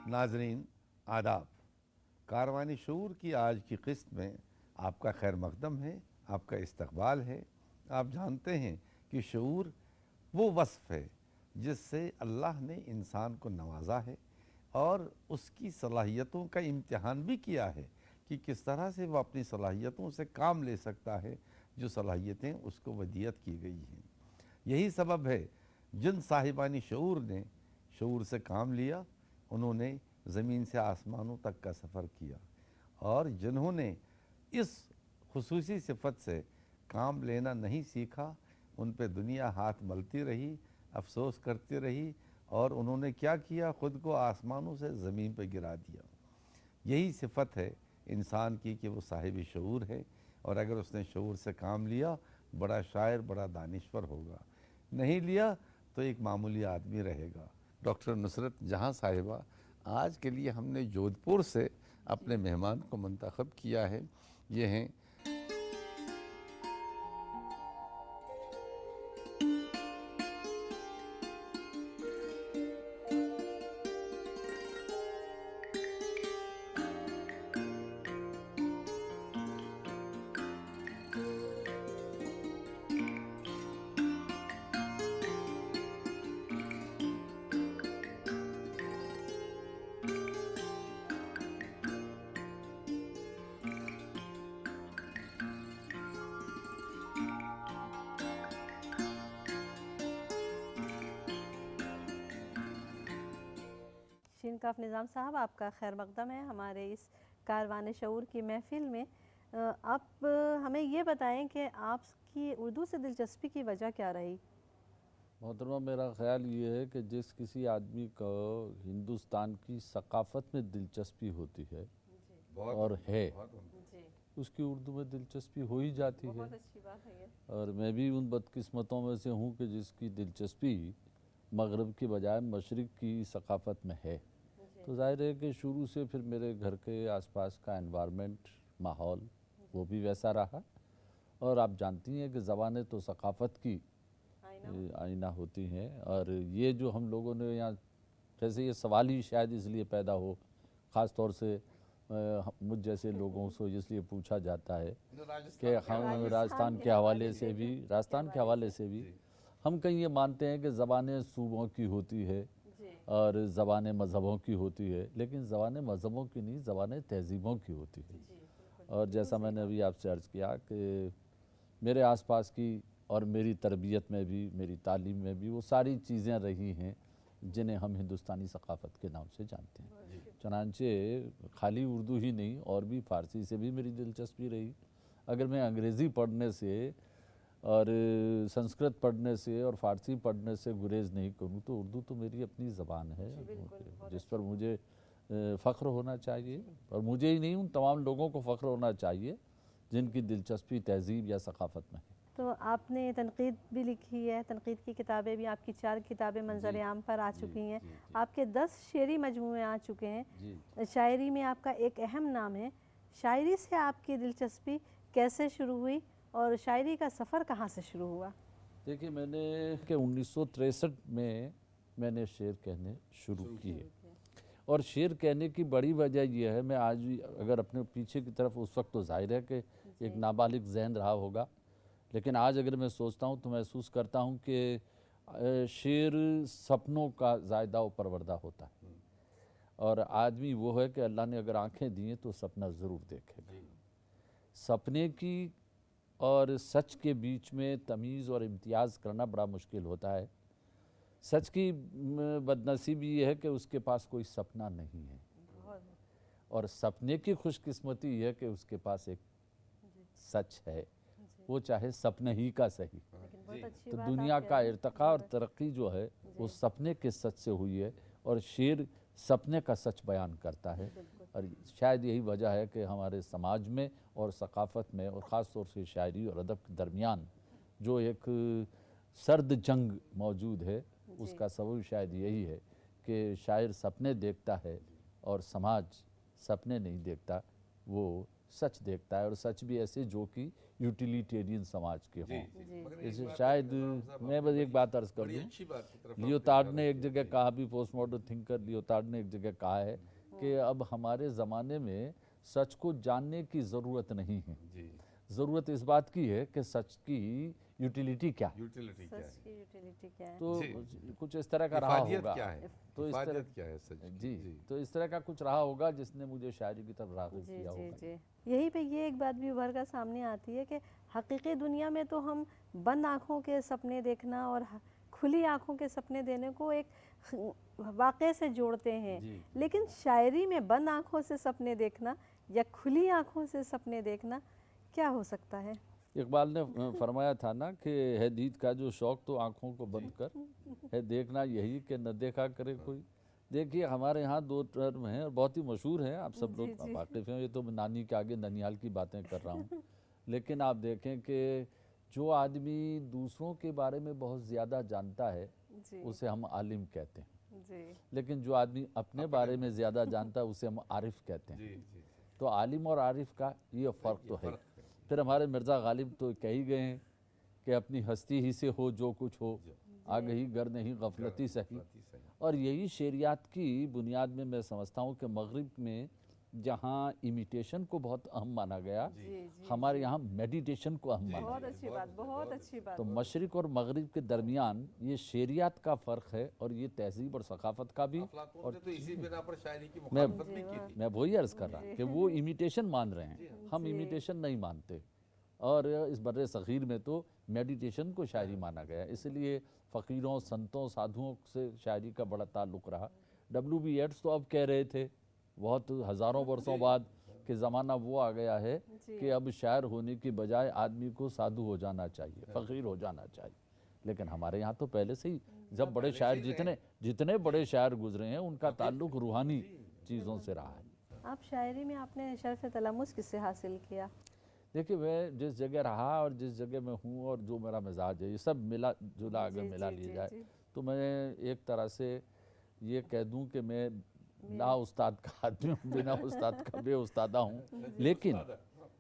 नाजरीन आदाब। कारवानी शऊर की आज की किस्त में आपका खैर मकदम है, आपका इस्तकबाल है। आप जानते हैं कि शऊर वो वस्फ़ है जिससे अल्लाह ने इंसान को नवाजा है और उसकी सलाहियतों का इम्तिहान भी किया है कि किस तरह से वह अपनी सलाहियतों से काम ले सकता है, जो सलाहियतें उसको वदियत की गई हैं। यही सबब है जिन साहिबानी शऊर ने शऊर से काम लिया, उन्होंने ज़मीन से आसमानों तक का सफ़र किया, और जिन्होंने इस खुसूसी सिफत से काम लेना नहीं सीखा, उन पे दुनिया हाथ मलती रही, अफसोस करती रही, और उन्होंने क्या किया, ख़ुद को आसमानों से ज़मीन पर गिरा दिया। यही सिफत है इंसान की कि वो साहिब शऊर है, और अगर उसने शऊर से काम लिया, बड़ा शायर, बड़ा दानिश्वर होगा। नहीं लिया तो एक मामूली आदमी रहेगा। डॉक्टर नुसरत जहाँ साहिबा, आज के लिए हमने जोधपुर से अपने मेहमान को मंतखब किया है। ये हैं शीन काफ निज़ाम साहब, आपका खैर मकदम है हमारे इस कारवान शऊर की महफ़िल में। आप हमें ये बताएं कि आपकी उर्दू से दिलचस्पी की वजह क्या रही? मोहतरमा, मेरा ख़्याल ये है कि जिस किसी आदमी को हिंदुस्तान की सकाफ़त में दिलचस्पी होती है और है, उसकी उर्दू में दिलचस्पी हो ही जाती है। बहुत अच्छी बात है ये। और मैं भी उन बदकिस्मतों में से हूँ कि जिसकी दिलचस्पी मगरब की बजाय मशरिक़ की सकाफ़त में है। तो ज़ाहिर है कि शुरू से फिर मेरे घर के आसपास का एनवायरनमेंट, माहौल, वो भी वैसा रहा। और आप जानती हैं कि ज़बानें तो सकाफ़त की आईना होती हैं। और ये जो हम लोगों ने यहाँ, जैसे ये सवाल ही शायद इसलिए पैदा हो, ख़ास तौर से मुझ जैसे लोगों से इसलिए पूछा जाता है कि हम राजस्थान के हवाले से भी हम कहीं ये मानते हैं कि ज़बानें सूबों की होती है और ज़बानें मज़हबों की होती है, लेकिन ज़बानें मज़हबों की नहीं, ज़बानें तहज़ीबों की होती है। और जैसा मैंने अभी आपसे अर्ज़ किया कि मेरे आसपास की और मेरी तरबियत में भी, मेरी तालीम में भी वो सारी चीज़ें रही हैं जिन्हें हम हिंदुस्तानी सकाफ़त के नाम से जानते हैं। चनांचे खाली उर्दू ही नहीं, और भी फ़ारसी से भी मेरी दिलचस्पी रही। अगर मैं अंग्रेज़ी पढ़ने से और संस्कृत पढ़ने से और फ़ारसी पढ़ने से गुरेज़ नहीं करूँ, तो उर्दू तो मेरी अपनी ज़बान है, जिस पर मुझे फ़ख्र होना चाहिए। और मुझे ही नहीं, उन तमाम लोगों को फ़ख्र होना चाहिए जिनकी दिलचस्पी तहज़ीब या सकाफ़त में है। तो आपने तनक़ीद भी लिखी है, तनक़ीद की किताबें भी, आपकी 4 किताबें मंज़र आम पर आ चुकी हैं। आपके 10 शेरी मजमूए आ चुके हैं। शायरी में आपका एक अहम नाम है। शायरी से आपकी दिलचस्पी कैसे शुरू हुई और शायरी का सफ़र कहाँ से शुरू हुआ? देखिए, मैंने कि 1963 में मैंने शेर कहने शुरू किए। और शेर कहने की बड़ी वजह यह है, मैं आज भी अगर अपने पीछे की तरफ, उस वक्त तो जाहिर है कि एक नाबालिग जहन रहा होगा, लेकिन आज अगर मैं सोचता हूँ तो महसूस करता हूँ कि शेर सपनों का ज़ायदा व परवरदा होता है। और आदमी वो है कि अल्लाह ने अगर आंखें दी हैं तो सपना ज़रूर देखेगा। सपने की और सच के बीच में तमीज़ और इम्तियाज़ करना बड़ा मुश्किल होता है। सच की बदनसीबी ये है कि उसके पास कोई सपना नहीं है, और सपने की खुशकिस्मती ये है कि उसके पास एक सच है, वो चाहे सपने ही का सही। तो दुनिया का इर्तिक़ा और तरक्की जो है वो सपने के सच से हुई है, और शेर सपने का सच बयान करता है। और शायद यही वजह है कि हमारे समाज में और सकाफ़त में, और ख़ास तौर से शायरी और अदब के दरमियान जो एक सर्द जंग मौजूद है, उसका सबब शायद यही है कि शायर सपने देखता है और समाज सपने नहीं देखता, वो सच देखता है, और सच भी ऐसे जो कि यूटिलिटेरियन समाज के हों। मगर जैसे एक बात शायद साहब, मैं बस एक बात अर्ज कर बड़ी दूं, अच्छी बात की तरफ लियोटार्ड आपने ने एक इशारा जगह किया। कहा भी, पोस्ट मॉडर्न थिंकर लियोटार्ड ने एक जगह कहा है कि अब हमारे ज़माने में सच को जानने की ज़रूरत नहीं है, जी, ज़रूरत इस बात की है कि सच की यूटिलिटी क्या है। यूटिलिटी क्या सच है, की यूटिलिटी क्या है? तो कुछ इस तरह का रहा इफादियत होगा। क्या है, तो इस तरह इफादियत क्या है सच की? जी, तो इस तरह का कुछ रहा होगा जिसने मुझे शायरी की तरफ राग़िब जी किया जी होगा। जी, यहीं पे ये एक बात भी उभर कर सामने आती है कि हकीकी दुनिया में तो हम बंद आँखों के सपने देखना और खुली आँखों के सपने देने को एक वाक़े से जोड़ते हैं, जी, लेकिन शायरी में बंद आँखों से सपने देखना या खुली आँखों से सपने देखना क्या हो सकता है? इकबाल ने फरमाया था ना कि है दीद का जो शौक़ तो आँखों को बंद कर, है देखना यही कि न देखा करे कोई। देखिए हमारे यहाँ दो टर्म हैं और बहुत ही मशहूर हैं, आप सब लोग वाकिफ़ हैं। ये तो मैं नानी के आगे ननिहाल की बातें कर रहा हूँ, लेकिन आप देखें कि जो आदमी दूसरों के बारे में बहुत ज़्यादा जानता है जी उसे हम आलिम कहते हैं, जी लेकिन जो आदमी अपने बारे में ज़्यादा जानता है उसे हम आरिफ कहते हैं। जी जी, तो आलिम और आरिफ का ये फ़र्क तो है। फिर हमारे मिर्ज़ा गालिब तो कह ही गए हैं कि अपनी हस्ती ही से हो जो कुछ हो, आगे ही गर नहीं गफलती सही। और यही शेरियात की बुनियाद में मैं समझता हूँ कि मगरिब में जहाँ इमिटेशन को बहुत अहम माना गया, जी जी, हमारे यहाँ मेडिटेशन को अहम माना बहुत गया। अच्छी बात, बहुत अच्छी बात। तो मशरिक़ और मगरिब के दरमियान ये शेरियात का फ़र्क है, और ये तहज़ीब और सकाफ़त का भी। अफलातून ने तो इसी बिना पर शायरी की मैं मुखालफत भी की थी। मैं वही अर्ज़ कर रहा कि वो इमिटेशन मान रहे हैं, हम इमिटेशन नहीं मानते। और इस बर्रे सग़ीर में तो मेडिटेशन को शायरी माना गया, इसलिए फ़कीरों, संतों, साधुओं से शायरी का बड़ा ताल्लुक़ रहा। W.B. येट्स तो अब कह रहे थे बहुत हज़ारों वर्षों बाद कि ज़माना वो आ गया है कि अब शायर होने की बजाय आदमी को साधु हो जाना चाहिए, फ़कीर हो जाना चाहिए। लेकिन हमारे यहाँ तो पहले से ही जब बड़े शायर जितने बड़े शायर गुजरे हैं उनका ताल्लुक़ रूहानी चीज़ों से रहा है। आप शायरी में आपने शर्फ़ तलम्मुस किससे हासिल किया? देखिए मैं जिस जगह रहा और जिस जगह मैं हूँ और जो मेरा मिजाज है, ये सब मिला जुला अगर मिला लिया जाए तो मैं एक तरह से ये कह दूँ कि मैं ना उस्ताद का आदमी हूँ, बिना उस्ताद का बेउस्तादा हूँ।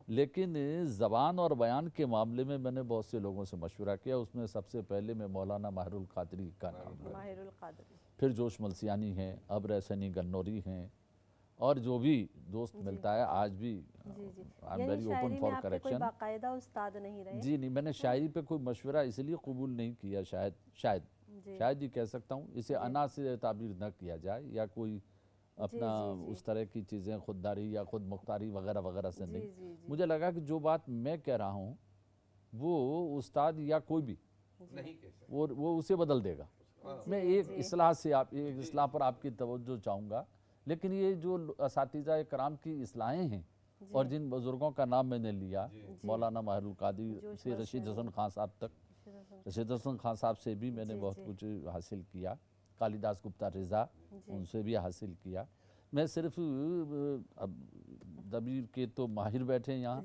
लेकिन ज़बान और बयान के मामले में मैंने बहुत से लोगों से मशवरा किया। उसमें सबसे पहले मैं मौलाना माहिरुल कादरी का नाम लूँ, माहिरुल कादरी, फिर जोश मलसियानी हैं, अब्र हसनी गन्नौरी हैं, और जो भी दोस्त मिलता है आज भी I am very open for correction. बाकायदा उस्ताद नहीं रहे? जी नहीं, मैंने शायरी पे कोई मशवरा इसलिए कबूल नहीं किया, शायद ही कह सकता हूँ, इसे अना से ताबीर न किया जाए या कोई अपना उस तरह की चीज़ें खुददारी या खुद मुख्तारी वगैरह वगैरह से नहीं। मुझे लगा कि जो बात मैं कह रहा हूँ वो उस्ताद या कोई भी नहीं वो उसे बदल देगा। मैं एक इस्लाह से एक इस्लाह पर आपकी तवज्जो चाहूँगा, लेकिन ये जो असातिज़ा कराम की इस्लाहें हैं और जिन बुज़ुर्गों का नाम मैंने लिया, मौलाना माहिरुल कादरी से रशीद हसन खान साहब तक, रशीद हसन खान साहब से भी मैंने बहुत कुछ हासिल किया, कालिदास गुप्ता रिज़ा उनसे भी हासिल किया। मैं सिर्फ अब दबीर के तो माहिर बैठे यहाँ,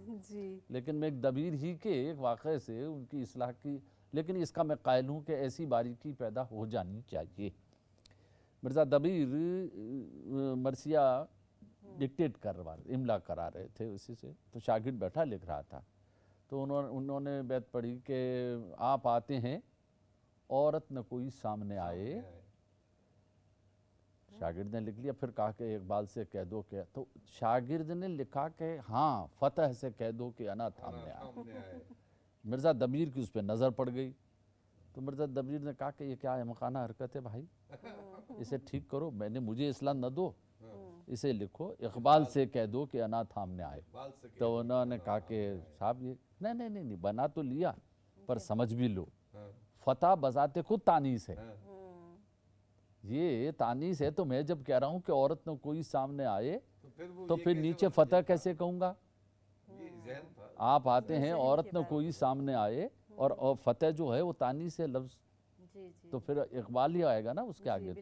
लेकिन मैं एक दबीर ही के एक वाक़े से उनकी इस्लाह की, लेकिन इसका मैं कायल हूँ कि ऐसी बारीकी पैदा हो जानी चाहिए। मिर्ज़ा दबीर मरसिया डिक्टेट इमला करा रहे थे उसी से, तो शागिर्द बैठा लिख रहा था, तो उन्होंने बैत पढ़ी कि आप आते हैं औरत न कोई सामने आए। शागिर्द ने लिख लिया, फिर कहा कि इकबाल से कह दो कि, तो शागिर्द ने लिखा कि हाँ फतह से कह दो कि अना थामने आए। मिर्ज़ा दबीर की उस पर नज़र पड़ गई, तो मिर्ज़ा दबीर ने कहा कि ये क्या अहमकाना हरकत है भाई, इसे ठीक करो, मुझे इस्लाह न दो, इसे लिखो इकबाल से कह दो कि अना थामने आए। तो उन्होंने कहा कि साहब ये नहीं बना तो लिया पर समझ भी लो, फतह बजाते खुद तानीस है, ये तानीस है, तो मैं जब कह रहा हूँ कि औरत न कोई सामने आए तो फिर नीचे फतह कैसे कहूँगा? आप आते हैं औरत न कोई सामने आए, और फतह जो है वो तानीस है लफ्ज़, तो फिर इकबाल ही आएगा ना उसके आगे।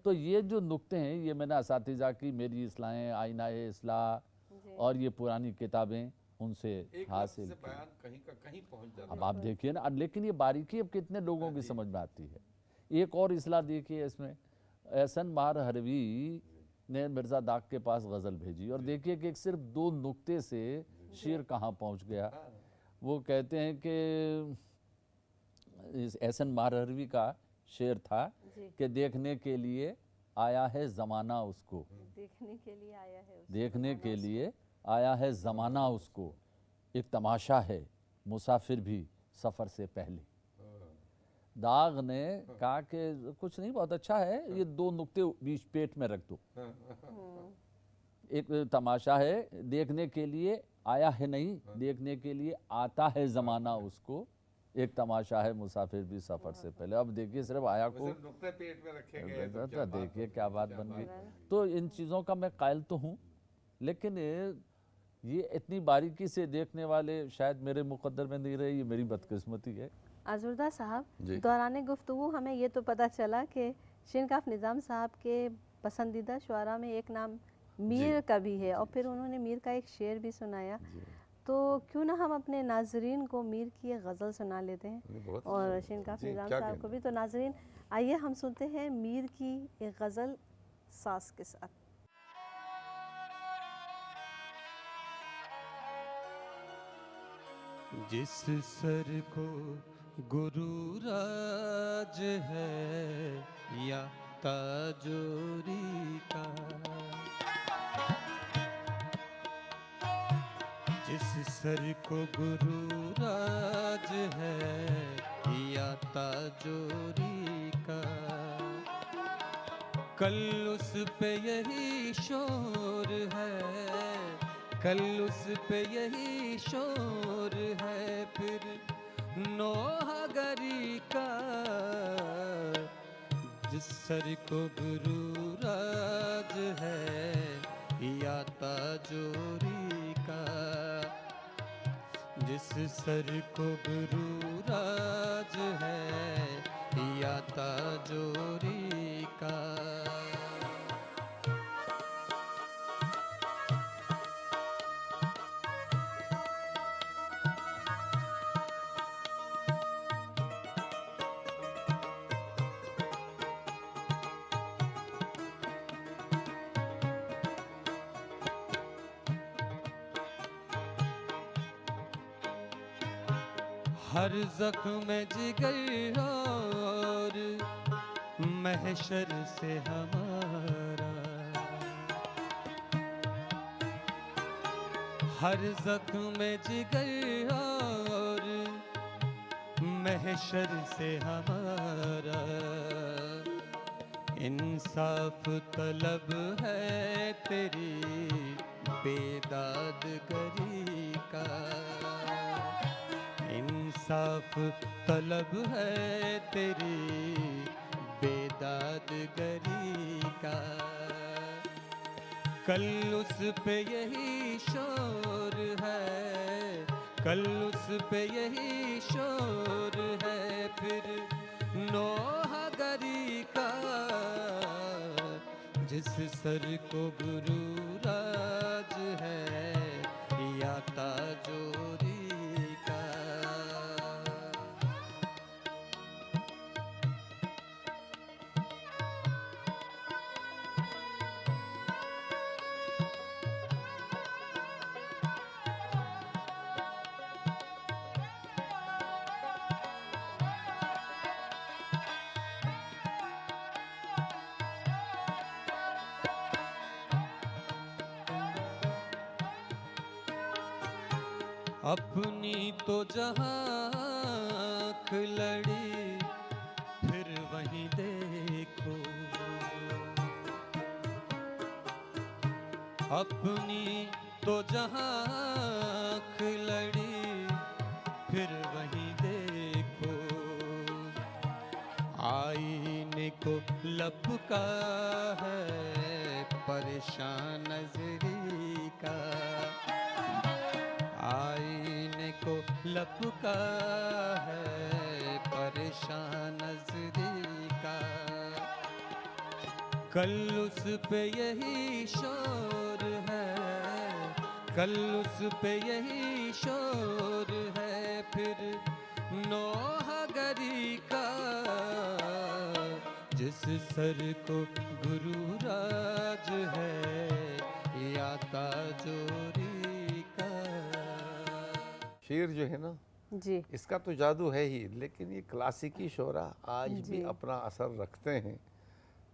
तो ये जो नुक्ते हैं ये मैंने असातिज़ा की मेरी इस्लाहें, आईना इस्लाह और ये पुरानी किताबें उनसे हासिल कहीं पहुंच जाता। अब आप देखिए ना, लेकिन ये बारीकी अब कितने लोगों की समझ में आती है। एक और इस्लाह देखिए इसमें, एहसन मार हरवी ने मिर्ज़ा दाग के पास गज़ल भेजी, और देखिए कि सिर्फ दो नुक्ते से शेर कहाँ पहुँच गया। वो कहते हैं कि एहसन मारहरवी का शेर था जी। कि देखने के लिए आया है ज़माना उसको, देखने के लिए आया है उसको, देखने के लिए आया है ज़माना उसको, एक तमाशा है मुसाफिर भी सफ़र से पहले। दाग ने कहा कि कुछ नहीं, बहुत अच्छा है, ये 2 नुक्ते बीच पेट में रख दो। एक तमाशा है, देखने के लिए आया है नहीं, देखने के लिए आता है ज़माना उसको, एक तमाशा है मुसाफिर भी सफ़र से पहले। अब देखिए सिर्फ आया को नुक्ते पेट में रखे गए तो तो देखिए क्या बात बन गई। तो इन चीज़ों का मैं कायल तो हूँ, लेकिन ये इतनी बारीकी से देखने वाले शायद मेरे मुकद्दर में नहीं रहे, ये मेरी बदकिस्मती है। आज़ुर्दा साहब, जी। दौरान गुफ्तगू हमें ये तो पता चला कि शिनकाफ निज़ाम साहब के पसंदीदा शुआरा में एक नाम मीर का भी है, और फिर उन्होंने मीर का एक शेर भी सुनाया। तो क्यों ना हम अपने नाजरीन को मीर की एक गज़ल सुना लेते हैं, और शिनकाफ निज़ाम साहब को भी। तो नाजरीन, आइए हम सुनते हैं मीर की एक गज़ल सास के साथ। जिस सर को गुरु राज है या ताजोरी का, जिस सर को गुरु राज है या ताजोरी का, कल उस पे यही शोर है, कल उस पे यही शोर है, फिर नौहगरी का। जिस सर को गुरु राज है या ताजोरी का, जिस सर को गुरु राज है या ताजोरी का। हर जख्म जिगर और महशर से हमारा, हर जख्म जिगर और महशर से हमारा, इंसाफ तलब है तेरी बेदादगरी का, इंसाफ तलब है तेरी बेदादगरी का। कल उस पे यही शोर है, कल उस पे यही शोर है, फिर नौहगरी का। जिस सर को गुरु राज है या ताजोरी का। अपनी तो जहाँ आँख लड़ी फिर वहीं देखो, अपनी तो जहाँ आँख लड़ी फिर वहीं देखो। आईने को लपका है परेशान नजरी का, आईने को लपका है परेशान नजरी का। कल उस पे यही शोर है, कल उस पे यही शोर है, फिर नौहगरी का। जिस सर को गुरु राज है या ताजोरी का। शेर जो है ना, जी इसका तो जादू है ही, लेकिन ये क्लासिकी शोरा आज भी अपना असर रखते हैं।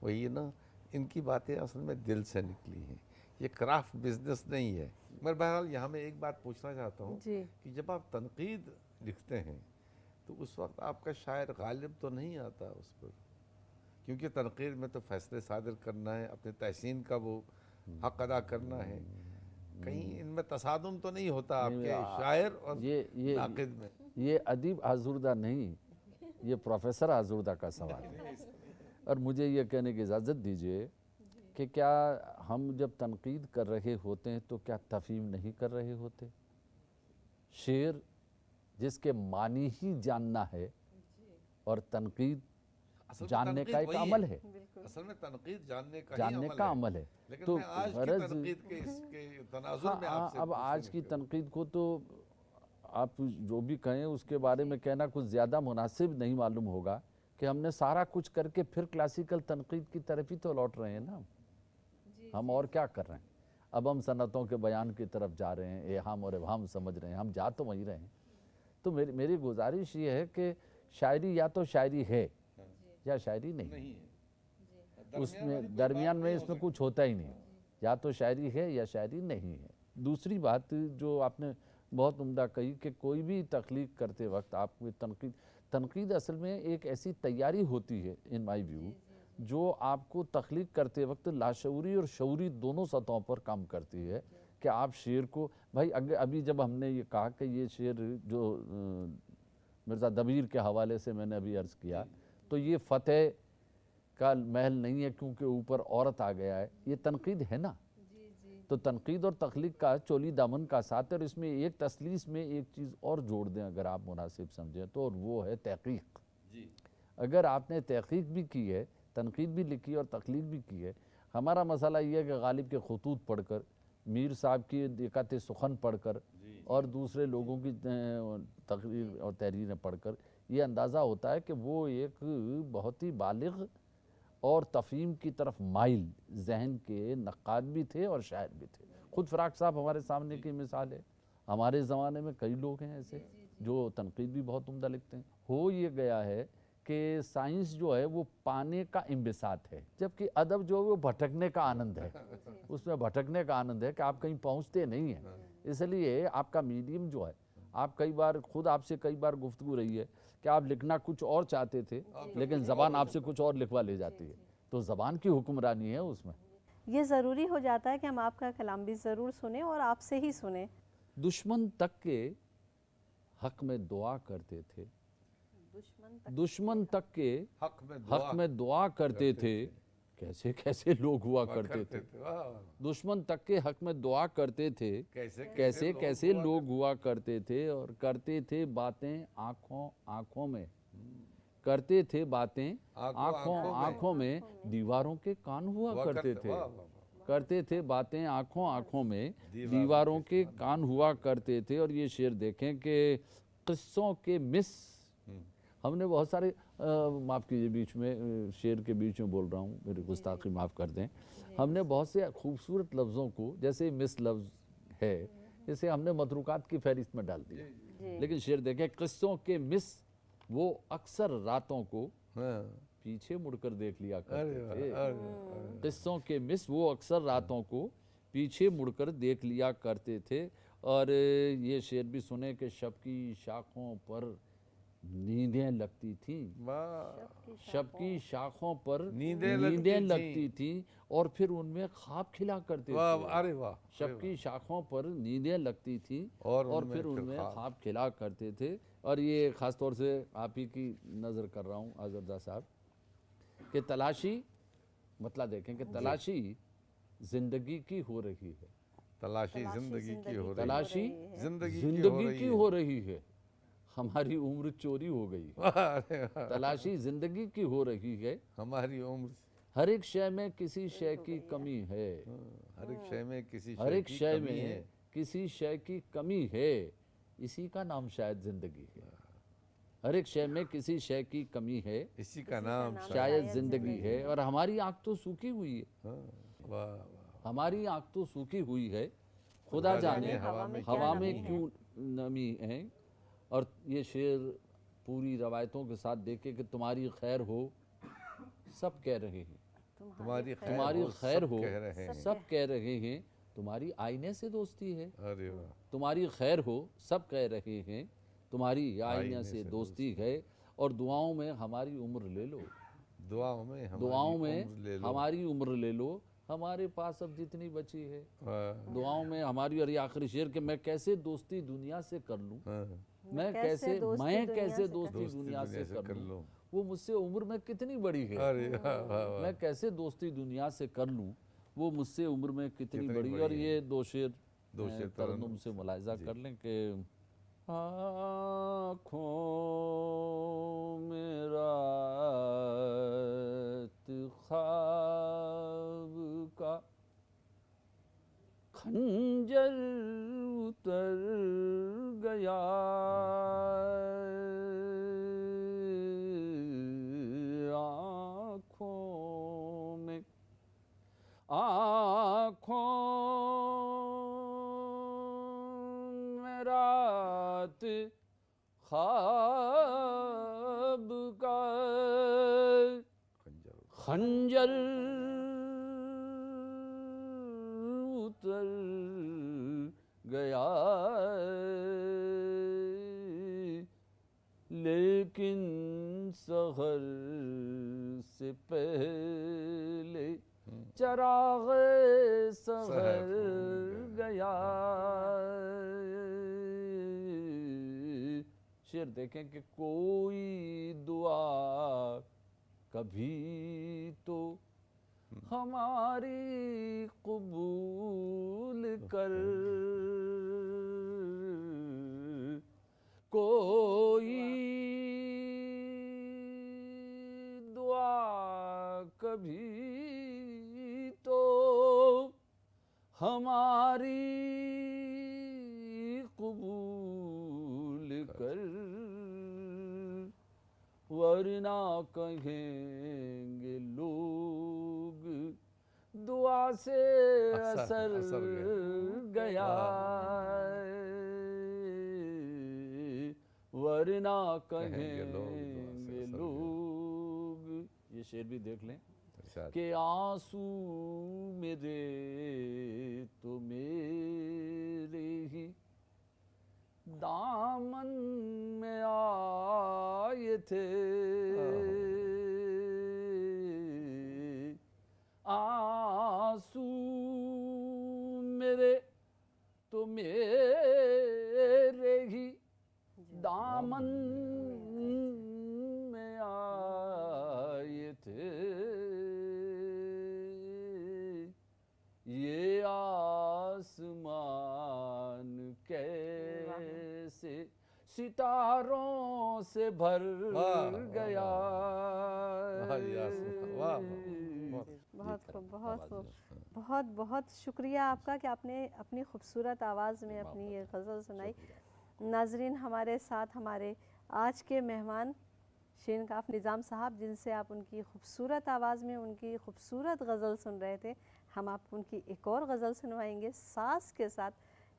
वही ना, इनकी बातें असल में दिल से निकली हैं, ये क्राफ्ट बिजनेस नहीं है। मगर बहरहाल यहाँ मैं एक बात पूछना चाहता हूँ जी कि जब आप तनकीद लिखते हैं तो उस वक्त आपका शायर गालिब तो नहीं आता उस पर, क्योंकि तनकीद में तो फैसले सादिर करना है, अपने तहसीन का वो हक अदा करना है। कहीं इनमें तसादुम तो नहीं होता आपके शायर और ये नाकिद में? ये अदीब आजुर्दा नहीं, ये प्रोफेसर आजुर्दा का सवाल है। और मुझे ये कहने की इजाज़त दीजिए कि क्या हम जब तनकीद कर रहे होते हैं तो क्या तफहीम नहीं कर रहे होते? शेर जिसके मानी ही जानना है और तनकीद असल में जानने का तनकीद एक वही अमल है, असल में तनकीद जानने का ही जानने का अमल है। लेकिन तो मैं आज की गरज तनकीद के इसके तनाजुर में आपसे अब आज की तनकीद को तो आप जो भी कहें उसके बारे में कहना कुछ ज़्यादा मुनासिब नहीं मालूम होगा कि हमने सारा कुछ करके फिर क्लासिकल तनकीद की तरफ ही तो लौट रहे हैं ना हम, और क्या कर रहे हैं? अब हम सनतों के बयान की तरफ जा रहे हैं, एहाम और इबहाम समझ रहे हैं, हम जा तो वहीं रहे हैं। तो मेरी गुजारिश ये है कि शायरी या तो शायरी है या शायरी नहीं है, उसमें दरमियान में इसमें कुछ होता ही नहीं, या तो शायरी है या शायरी नहीं है। दूसरी बात जो आपने बहुत उम्दा कही कि कोई भी तख्लीक करते वक्त आपको तनकीद असल में एक ऐसी तैयारी होती है इन माई व्यू जो आपको तख्लीक करते वक्त लाशऊरी और शऊरी दोनों सतहों पर काम करती है कि आप शेर को भाई अभी जब हमने ये कहा कि ये शेर जो मिर्ज़ा दबीर के हवाले से मैंने अभी अर्ज़ किया, तो ये फ़तेह का महल नहीं है क्योंकि ऊपर औरत आ गया है, ये तनकीद है ना। तो तनकीद और तख्लीक का चोली दामन का साथ है। और इसमें एक तसलीस में एक चीज़ और जोड़ दें अगर आप मुनासिब समझें तो, और वो है तहकीक। अगर आपने तहकीक भी की है, तनकीद भी लिखी और तख्लीक भी की है, हमारा मसला ये है कि गालिब के खतूत पढ़कर, मीर साहब की दिक्कत सुखन पढ़कर और दूसरे लोगों की तकरीर और तहरीरें पढ़कर ये अंदाज़ा होता है कि वो एक बहुत ही बालिग और तफ़हीम की तरफ माइल जहन के नक्काद भी थे और शायर भी थे। खुद फ़राक साहब हमारे सामने की मिसाल है, हमारे ज़माने में कई लोग हैं ऐसे जो तनकीद भी बहुत उम्दा लिखते हैं। हो ये गया है कि साइंस जो है वो पाने का इंबिसात है, जबकि अदब जो है वो भटकने का आनंद है। उसमें भटकने का आनंद है कि आप कहीं पहुंचते नहीं हैं। इसलिए आपका मीडियम जो है, आप कई बार खुद आपसे कई बार गुफ्तगू रही है कि आप लिखना कुछ और चाहते थे लेकिन ज़बान आपसे कुछ और लिखवा ले जाती है, तो ज़बान की हुक्मरानी है उसमें। ये ज़रूरी हो जाता है कि हम आपका कलाम भी ज़रूर सुने और आपसे ही सुने। दुश्मन तक के हक में दुआ करते थे, दुश्मन तक के हक में दुआ करते थे, कैसे कैसे लोग हुआ करते थे। दुश्मन तक के हक में दुआ करते थे, कैसे कैसे लोग हुआ करते थे। और करते थे बातें आँखों आँखों में, करते थे बातें आँखों आँखों में, दीवारों के कान हुआ करते थे। करते थे बातें आँखों आँखों में, दीवारों के कान हुआ करते थे। और ये शेर देखें कि किस्सों के मिस, हमने बहुत सारे माफ़ कीजिए बीच में शेर के बीच में बोल रहा हूँ, मेरी गुस्ताखी माफ़ कर दें, हमने बहुत से खूबसूरत लफ्ज़ों को, जैसे मिस लफ्ज़ है, इसे हमने मतरूकात की फहरिस्त में डाल दिया। लेकिन शेर देखें, किस्सों के मिस वो अक्सर रातों को पीछे मुड़कर देख लिया करते थे। किस्सों के मिस वो अक्सर रातों को पीछे मुड़कर देख लिया करते थे। और ये शेर भी सुने कि शब की शाखों पर नींदें लगती थी, शब की शाखों पर नींदें लगती थी और फिर उनमें ख्वाब खिला करते थे। अरे वाह, शब की शाखों पर नींदें लगती थी और फिर उनमें ख्वाब खिला करते थे। और ये ख़ास तौर से आप ही की नज़र कर रहा हूँ आज़रदा साहब, कि तलाशी मतलब देखें कि तलाशी ज़िंदगी की हो रही है, तलाशी ज़िंदगी की हो रही है, तलाशी ज़िंदगी की हो रही है, हमारी उम्र चोरी हो गई। तलाशी ज़िंदगी की हो रही है, हमारी उम्र, हर एक शय में किसी शय की कमी है, हर एक शय में किसी हर एक शय में किसी शय की कमी है, इसी का नाम शायद ज़िंदगी है। हर एक शय में किसी शय की कमी है, इसी का नाम शायद ज़िंदगी है। और हमारी आँख तो सूखी हुई है, वाह वाह, हमारी आँख तो सूखी हुई है, खुदा जाने हवा में क्या हवा नमी में है। क्यों नमी है। और ये शेर पूरी रवायतों के साथ देखे कि तुम्हारी खैर हो सब कह रहे हैं, तुम्हारी खैर तुम्हारी हो, खैर सब हो कह रहे हैं। सब कह रहे हैं, तुम्हारी आईने से दोस्ती है। अरे वाह, तुम्हारी खैर हो सब कह रहे हैं, तुम्हारी आईने से दोस्ती है। और दुआओं में हमारी उम्र ले लो, दुआओं में हमारी दुआओं में उम्र ले लो। हमारी उम्र ले लो, हमारे पास अब जितनी बची है। हाँ, दुआओं में हमारी, और ये आखिरी शेर कि मैं कैसे दोस्ती दुनिया से कर लूं, हाँ, मैं कैसे दोस्ती दुनिया से कर लूं, वो मुझसे उम्र में कितनी बड़ी है। अरे वाह, वाह, वाह। मैं कैसे दोस्ती दुनिया से कर लूं, वो मुझसे उम्र में कितनी कितनी बड़ी। बड़ी और है। ये दो शेर दो शेर तरन्नुम से मुलाहिजा कर लें कि आँखों में रात ख्वाब का खंजर उतर गया, आँखों में रात ख्वाब का खंजर उतर गया, लेकिन सहर से पहले चराग सहर गया। शेर देखें कि कोई दुआ कभी तो हमारी कबूल कर, कोई दुआ कभी तो हमारी कबूल कर, वरना कहेंगे लोग दुआ से असर गया, वरना कहेंगे लोग। ये शेर भी देख लें कि आंसू मेरे तो मेरे ही दामन में आए थे, आंसू मेरे तो मेरे ही दामन में आए थे, ये आसमान कैसे सितारों से भर गया। बहुत खूब, बहुत खूब, बहुत बहुत शुक्रिया आपका कि आपने अपनी खूबसूरत आवाज़ में अपनी ये गज़ल सुनाई। नाजरीन, हमारे साथ हमारे आज के मेहमान शीनकाफ निज़ाम साहब, जिनसे आप उनकी खूबसूरत आवाज़ में उनकी खूबसूरत गज़ल सुन रहे थे। हम आपको उनकी एक और गज़ल सुनवाएंगे सास के साथ,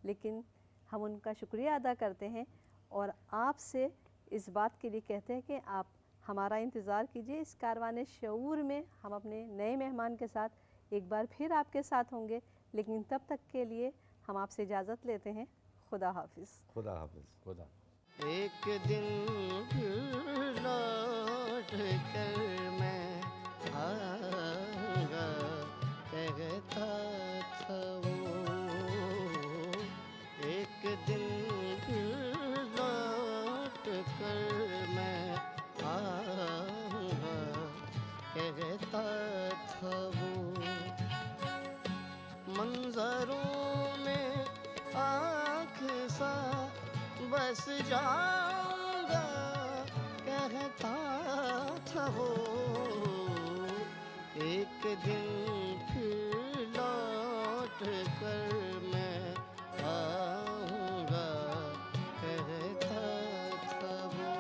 लेकिन हम उनका शुक्रिया अदा करते हैं और आपसे इस बात के लिए कहते हैं कि आप हमारा इंतज़ार कीजिए। इस कारवाने शऊर में हम अपने नए मेहमान के साथ एक बार फिर आपके साथ होंगे, लेकिन तब तक के लिए हम आपसे इजाज़त लेते हैं। खुदा हाफिज़। खुदा हाफिज़। खुदा। एक दिन लौट कर मैं आऊँगा, कहता था वो। एक दिन लौट कर मैं आऊँगा, कहता था वो। मंजरों में आँख सा बस जाऊंगा, कहता था वो। एक दिन फिर लौट कर मैं आऊंगा, कहता था वो।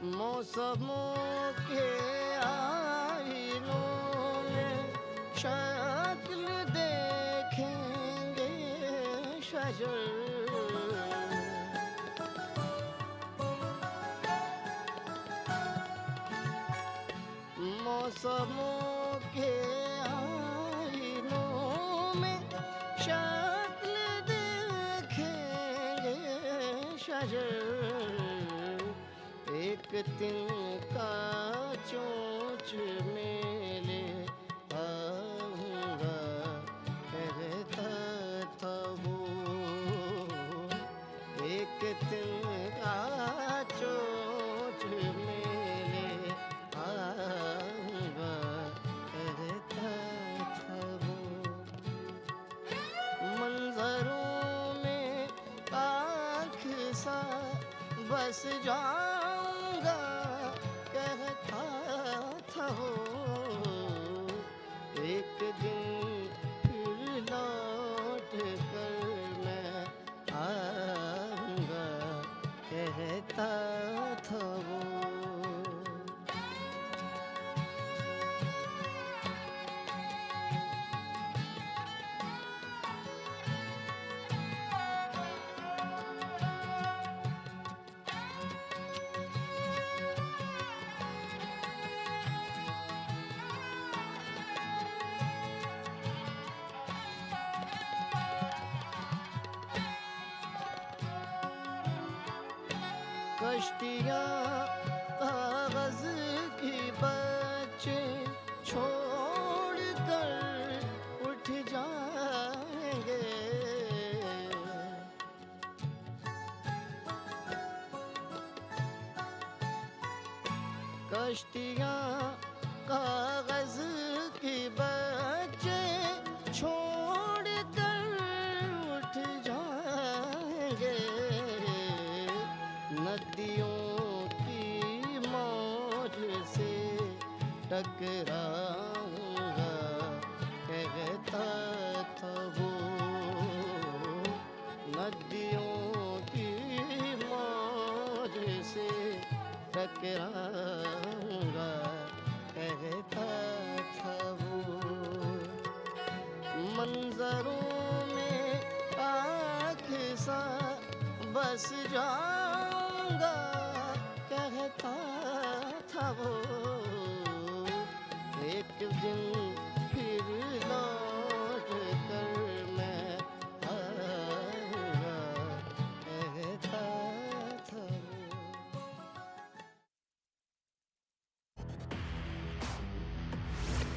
मौसमों के आईनों में शक्ल देखेंगे शजर। मौसमों के आईनों में शक्ल देखेंगे शजर। एक तिनका चोंच मेले आऊंगा कहता था वो। एक तिनका चोंच मेले आऊंगा कहता था वो। मंजरों में आँख सा बस जाऊंगा कहता था वो। एक दिन फिर लौट कर मैं आऊंगा कहता था वो। कश्तियाँ कागज की बच्चे छोड़ कर उठ जाएंगे। कश्तियाँ कागज की बच्चे छोड़ कर उठ जाएंगे। नदियों की मौज से टकराऊंगा कहता था वो। नदियों की मौज से टकराऊंगा कहता था वो। मंजरों में आँख सा बस जाऊंगा कहता था वो। एक दिन